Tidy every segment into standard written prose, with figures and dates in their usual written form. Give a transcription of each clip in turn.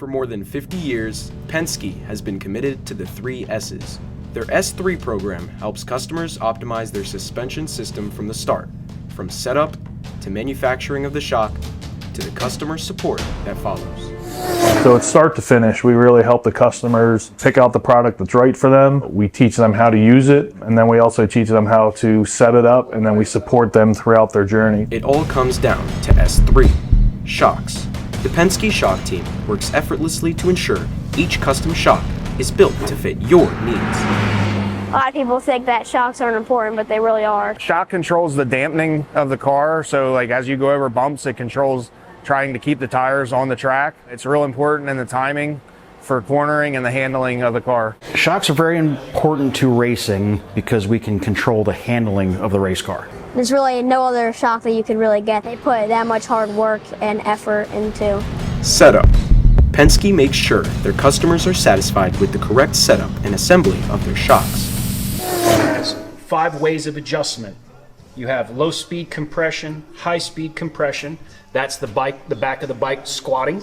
For more than 50 years, Penske has been committed to the 3 S's. Their S3 program helps customers optimize their suspension system from the start, from setup to manufacturing of the shock to the customer support that follows. So it's start to finish. We really help the customers pick out the product that's right for them. We teach them how to use it, and then we also teach them how to set it up, and then we support them throughout their journey. It all comes down to S3, shocks. The Penske shock team works effortlessly to ensure each custom shock is built to fit your needs. A lot of people think that shocks aren't important, but they really are. Shock controls the dampening of the car, so like as you go over bumps, it controls trying to keep the tires on the track. It's real important in the timing for cornering and the handling of the car. Shocks are very important to racing because we can control the handling of the race car. There's really no other shock that you could really get. They put that much hard work and effort into. Setup. Penske makes sure their customers are satisfied with the correct setup and assembly of their shocks. It has 5 ways of adjustment. You have low speed compression, high speed compression. That's the back of the bike squatting.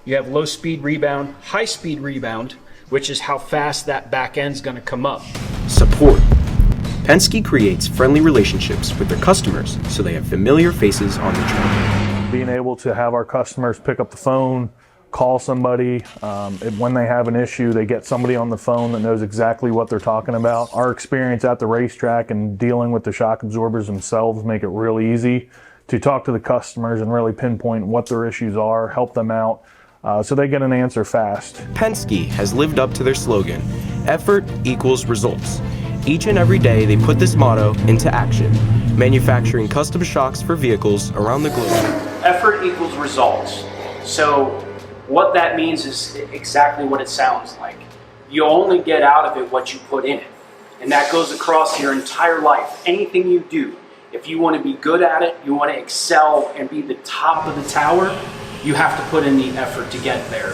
You have low speed rebound, high speed rebound, which is how fast that back end's going to come up. Support. Penske creates friendly relationships with their customers so they have familiar faces on the track. Being able to have our customers pick up the phone, call somebody, when they have an issue, they get somebody on the phone that knows exactly what they're talking about. Our experience at the racetrack and dealing with the shock absorbers themselves make it really easy to talk to the customers and really pinpoint what their issues are, help them out, so they get an answer fast. Penske has lived up to their slogan, effort equals results. Each and every day they put this motto into action, manufacturing custom shocks for vehicles around the globe. Effort equals results. So what that means is exactly what it sounds like. You only get out of it what you put in it. And that goes across your entire life. Anything you do, if you want to be good at it, you want to excel and be the top of the tower, you have to put in the effort to get there.